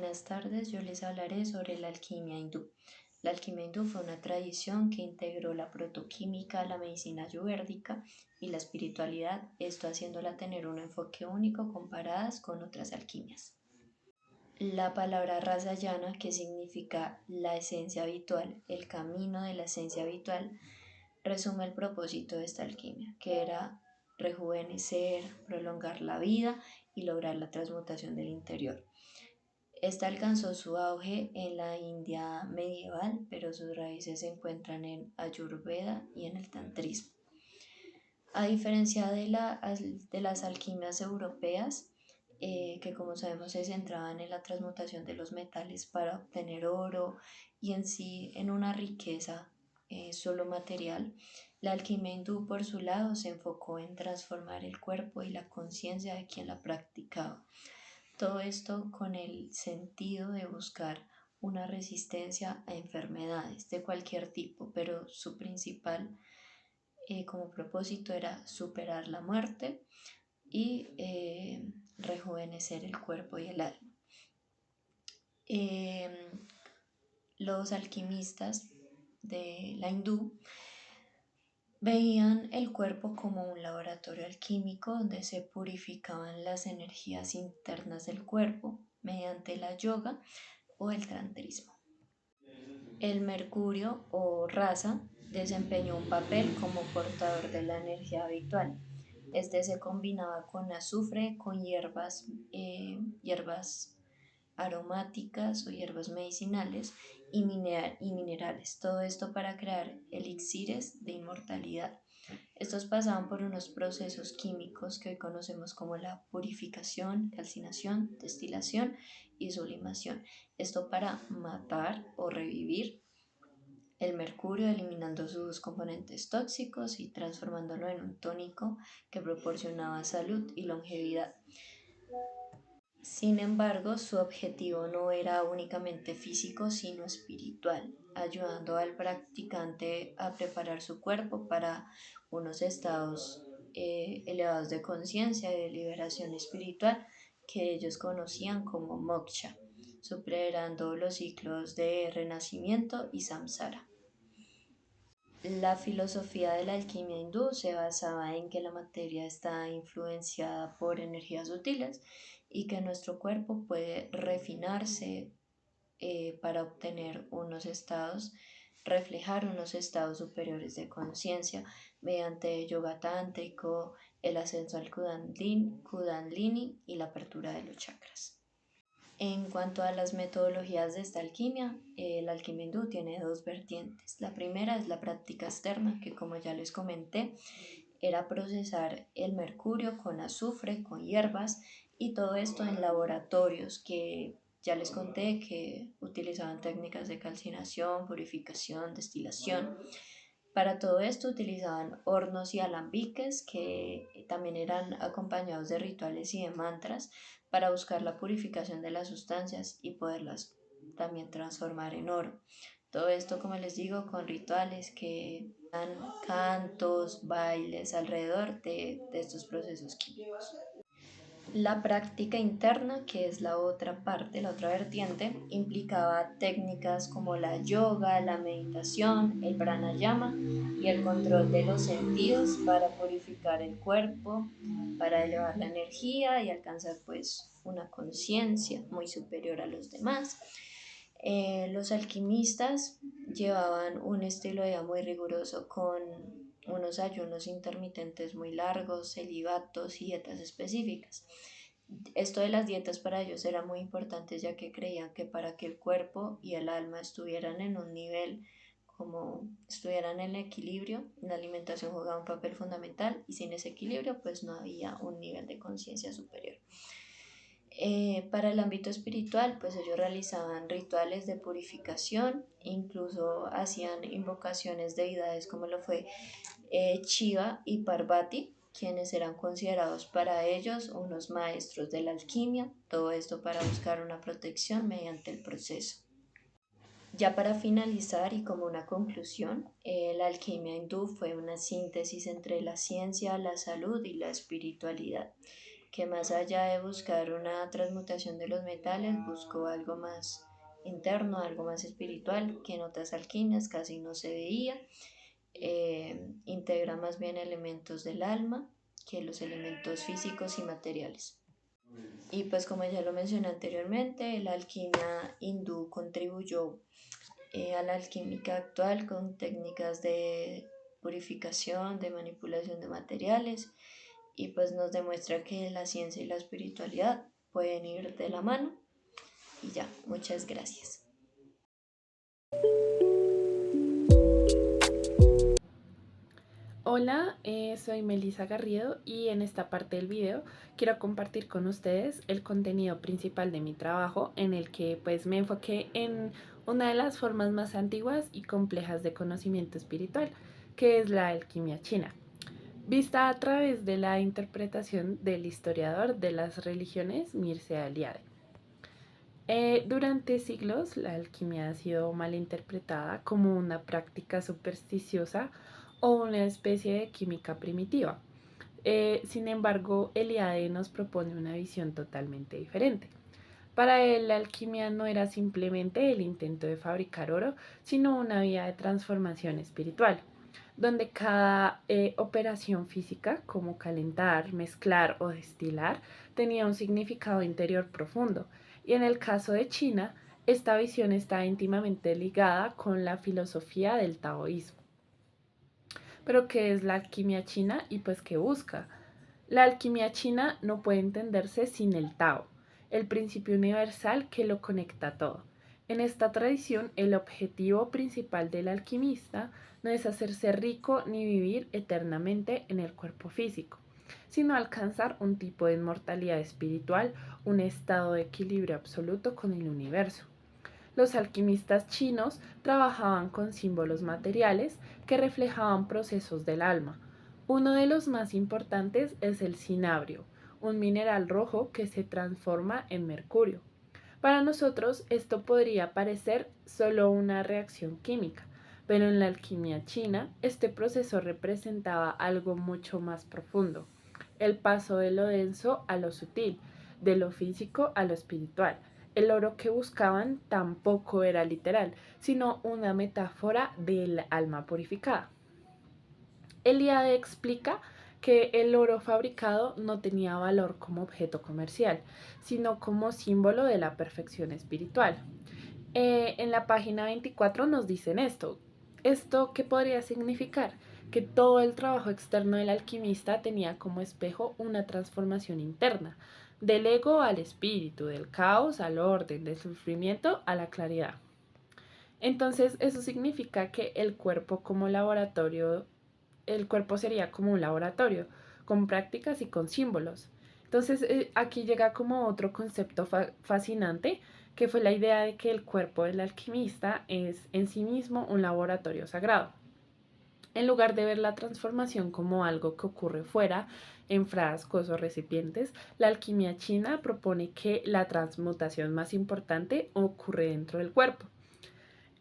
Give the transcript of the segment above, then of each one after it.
Buenas tardes, yo les hablaré sobre la alquimia hindú. La alquimia hindú fue una tradición que integró la protoquímica, la medicina ayurvédica y la espiritualidad, esto haciéndola tener un enfoque único comparadas con otras alquimias. La palabra rasayana, que significa la esencia habitual, el camino de la esencia habitual, resume el propósito de esta alquimia, que era rejuvenecer, prolongar la vida y lograr la transmutación del interior. Esta alcanzó su auge en la India medieval, pero sus raíces se encuentran en Ayurveda y en el tantrismo. A diferencia de las alquimias europeas, que como sabemos se centraban en la transmutación de los metales para obtener oro y en sí en una riqueza solo material, la alquimia hindú por su lado se enfocó en transformar el cuerpo y la conciencia de quien la practicaba. Todo esto con el sentido de buscar una resistencia a enfermedades de cualquier tipo, pero su principal como propósito era superar la muerte y rejuvenecer el cuerpo y el alma. Los alquimistas de la hindú veían el cuerpo como un laboratorio alquímico donde se purificaban las energías internas del cuerpo mediante la yoga o el tantrismo. El mercurio o rasa desempeñó un papel como portador de la energía habitual. Este se combinaba con azufre, con hierbas aromáticas o hierbas medicinales y minerales. Todo esto para crear elixires de inmortalidad. Estos pasaban por unos procesos químicos que hoy conocemos como la purificación, calcinación, destilación y sublimación. Esto para matar o revivir el mercurio, eliminando sus componentes tóxicos y transformándolo en un tónico que proporcionaba salud y longevidad. Sin embargo, su objetivo no era únicamente físico, sino espiritual, ayudando al practicante a preparar su cuerpo para unos estados elevados de conciencia y de liberación espiritual que ellos conocían como moksha, superando los ciclos de renacimiento y samsara. La filosofía de la alquimia hindú se basaba en que la materia está influenciada por energías sutiles y que nuestro cuerpo puede refinarse para obtener reflejar unos estados superiores de conciencia mediante yoga tántrico, el ascenso al kundalini y la apertura de los chakras. En cuanto a las metodologías de esta alquimia, la alquimia hindú tiene dos vertientes. La primera es la práctica externa, que como ya les comenté, era procesar el mercurio con azufre, con hierbas y todo esto en laboratorios que ya les conté que utilizaban técnicas de calcinación, purificación, destilación. Para todo esto utilizaban hornos y alambiques que también eran acompañados de rituales y de mantras para buscar la purificación de las sustancias y poderlas también transformar en oro. Todo esto, como les digo, con rituales que dan cantos, bailes alrededor de estos procesos químicos. La práctica interna, que es la otra parte, la otra vertiente, implicaba técnicas como la yoga, la meditación, el pranayama y el control de los sentidos para purificar el cuerpo, para elevar la energía y alcanzar pues una conciencia muy superior a los demás. Los alquimistas llevaban un estilo de vida muy riguroso con unos ayunos intermitentes muy largos, celibatos y dietas específicas. Esto de las dietas para ellos era muy importante ya que creían que para que el cuerpo y el alma estuvieran en un nivel como estuvieran en equilibrio, la alimentación jugaba un papel fundamental y sin ese equilibrio pues no había un nivel de conciencia superior. Para el ámbito espiritual, pues ellos realizaban rituales de purificación, incluso hacían invocaciones de deidades como lo fue Shiva y Parvati, quienes eran considerados para ellos unos maestros de la alquimia, todo esto para buscar una protección mediante el proceso. Ya para finalizar y como una conclusión, la alquimia hindú fue una síntesis entre la ciencia, la salud y la espiritualidad. que más allá de buscar una transmutación de los metales, buscó algo más interno, algo más espiritual, que en otras alquimias casi no se veía. Integra más bien elementos del alma que los elementos físicos y materiales. Y pues como ya lo mencioné anteriormente, la alquimia hindú contribuyó a la alquímica actual con técnicas de purificación, de manipulación de materiales, y pues nos demuestra que la ciencia y la espiritualidad pueden ir de la mano. Y ya, muchas gracias. Hola, soy Melissa Garrido y en esta parte del video quiero compartir con ustedes el contenido principal de mi trabajo, en el que pues me enfoqué en una de las formas más antiguas y complejas de conocimiento espiritual, que es la alquimia china, vista a través de la interpretación del historiador de las religiones Mircea Eliade. Durante siglos, la alquimia ha sido mal interpretada como una práctica supersticiosa o una especie de química primitiva. Sin embargo, Eliade nos propone una visión totalmente diferente. Para él, la alquimia no era simplemente el intento de fabricar oro, sino una vía de transformación espiritual, donde cada operación física, como calentar, mezclar o destilar, tenía un significado interior profundo. Y en el caso de China, esta visión está íntimamente ligada con la filosofía del taoísmo. Pero ¿qué es la alquimia china y pues qué busca? La alquimia china no puede entenderse sin el Tao, el principio universal que lo conecta todo. En esta tradición, el objetivo principal del alquimista no es hacerse rico ni vivir eternamente en el cuerpo físico, sino alcanzar un tipo de inmortalidad espiritual, un estado de equilibrio absoluto con el universo. Los alquimistas chinos trabajaban con símbolos materiales que reflejaban procesos del alma. Uno de los más importantes es el cinabrio, un mineral rojo que se transforma en mercurio. Para nosotros esto podría parecer solo una reacción química, pero en la alquimia china este proceso representaba algo mucho más profundo, el paso de lo denso a lo sutil, de lo físico a lo espiritual. El oro que buscaban tampoco era literal, sino una metáfora del alma purificada. Eliade explica que el oro fabricado no tenía valor como objeto comercial, sino como símbolo de la perfección espiritual. En la página 24 nos dicen esto. ¿Esto qué podría significar? Que todo el trabajo externo del alquimista tenía como espejo una transformación interna, del ego al espíritu, del caos al orden, del sufrimiento a la claridad. Entonces, eso significa que el cuerpo sería como un laboratorio, con prácticas y con símbolos. Entonces, aquí llega como otro concepto fascinante, que fue la idea de que el cuerpo del alquimista es en sí mismo un laboratorio sagrado. En lugar de ver la transformación como algo que ocurre fuera, en frascos o recipientes, la alquimia china propone que la transmutación más importante ocurre dentro del cuerpo.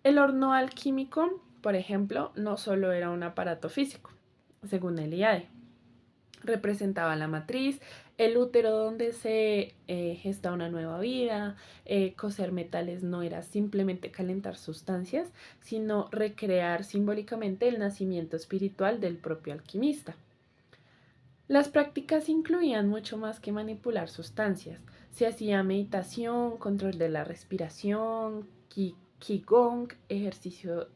El horno alquímico, por ejemplo, no solo era un aparato físico, según Eliade. Representaba la matriz, el útero donde se gesta una nueva vida. Cocer metales no era simplemente calentar sustancias, sino recrear simbólicamente el nacimiento espiritual del propio alquimista. Las prácticas incluían mucho más que manipular sustancias. Se hacía meditación, control de la respiración, qigong, ejercicios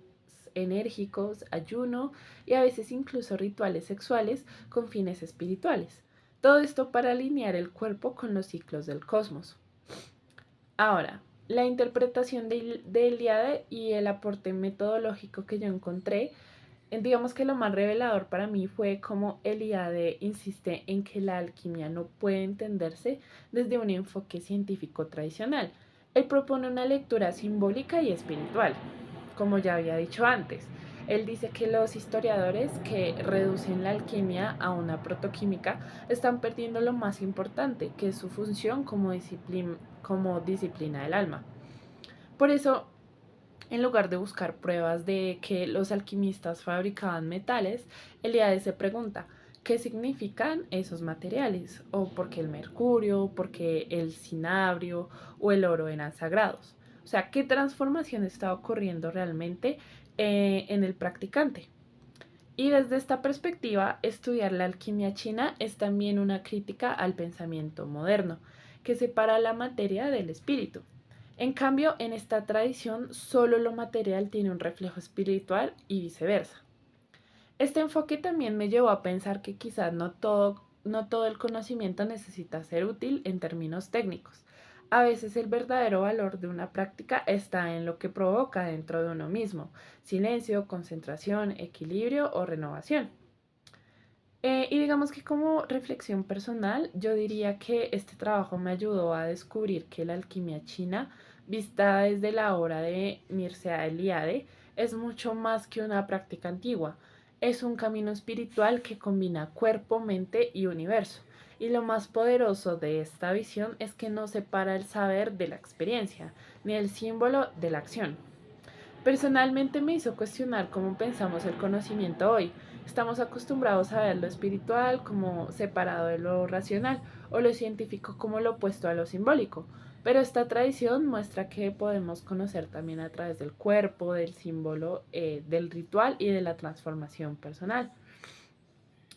enérgicos, ayuno y a veces incluso rituales sexuales con fines espirituales. Todo esto para alinear el cuerpo con los ciclos del cosmos. Ahora, la interpretación de Eliade y el aporte metodológico que yo encontré, digamos que lo más revelador para mí fue cómo Eliade insiste en que la alquimia no puede entenderse desde un enfoque científico tradicional. Él propone una lectura simbólica y espiritual, como ya había dicho antes. Él dice que los historiadores que reducen la alquimia a una protoquímica están perdiendo lo más importante, que es su función como disciplina del alma. Por eso, en lugar de buscar pruebas de que los alquimistas fabricaban metales, Eliade se pregunta, qué significan esos materiales, o por qué el mercurio, por qué el cinabrio o el oro eran sagrados. O sea, qué transformación está ocurriendo realmente en el practicante. Y desde esta perspectiva, estudiar la alquimia china es también una crítica al pensamiento moderno, que separa la materia del espíritu. En cambio, en esta tradición, solo lo material tiene un reflejo espiritual y viceversa. Este enfoque también me llevó a pensar que quizás no todo el conocimiento necesita ser útil en términos técnicos. A veces el verdadero valor de una práctica está en lo que provoca dentro de uno mismo: silencio, concentración, equilibrio o renovación. Y digamos que como reflexión personal, yo diría que este trabajo me ayudó a descubrir que la alquimia china, vista desde la obra de Mircea Eliade, es mucho más que una práctica antigua. Es un camino espiritual que combina cuerpo, mente y universo. Y lo más poderoso de esta visión es que no separa el saber de la experiencia, ni el símbolo de la acción. Personalmente me hizo cuestionar cómo pensamos el conocimiento hoy. Estamos acostumbrados a ver lo espiritual como separado de lo racional o lo científico como lo opuesto a lo simbólico. Pero esta tradición muestra que podemos conocer también a través del cuerpo, del símbolo, del ritual y de la transformación personal.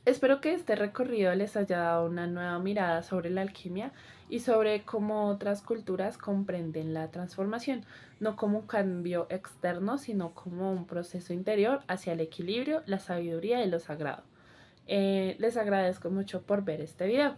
Espero que este recorrido les haya dado una nueva mirada sobre la alquimia y sobre cómo otras culturas comprenden la transformación, no como un cambio externo, sino como un proceso interior hacia el equilibrio, la sabiduría y lo sagrado. Les agradezco mucho por ver este video.